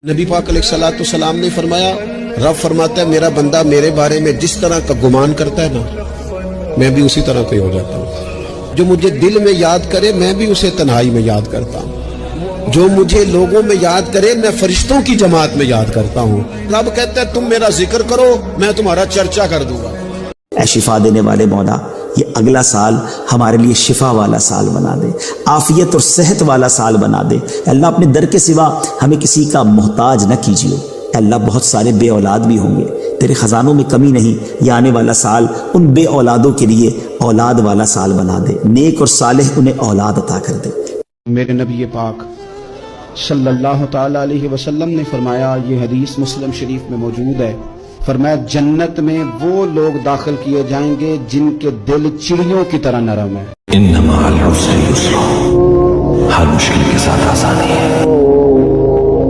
नबी पाक अलैहिस्सलाम ने फरमाया, रब फरमाता है मेरा बंदा मेरे बारे में जिस तरह का गुमान करता है ना, मैं भी उसी तरह का हो जाता हूँ। जो मुझे दिल में याद करे मैं भी उसे तन्हाई में याद करता हूँ। जो मुझे लोगों में याद करे मैं फरिश्तों की जमात में याद करता हूँ। रब कहता है तुम मेरा जिक्र करो मैं तुम्हारा चर्चा कर दूंगा। ऐ शिफा देने वाले मौला, ये अगला साल हमारे लिए शिफा वाला साल बना दे, आफियत और सेहत वाला साल बना दे। अल्लाह अपने दर के सिवा हमें किसी का मोहताज न कीजिए। अल्लाह बहुत सारे बे औलाद भी होंगे, तेरे खजानों में कमी नहीं। ये आने वाला साल उन बे औलादों के लिए औलाद वाला साल बना दे, नेक और सालेह उन्हें औलाद अता कर दे। मेरे नबी पाक सल्लल्लाहु तआला अलैहि वसल्लम ने फरमाया, ये हदीस मुस्लिम शरीफ में मौजूद है, फरमाया जन्नत में वो लोग दाखिल किए जाएंगे जिनके दिल चिड़ियों की तरह नरम है। इन्नमा अल उसरि युस्रा, हर मुश्किल के साथ आसानी है।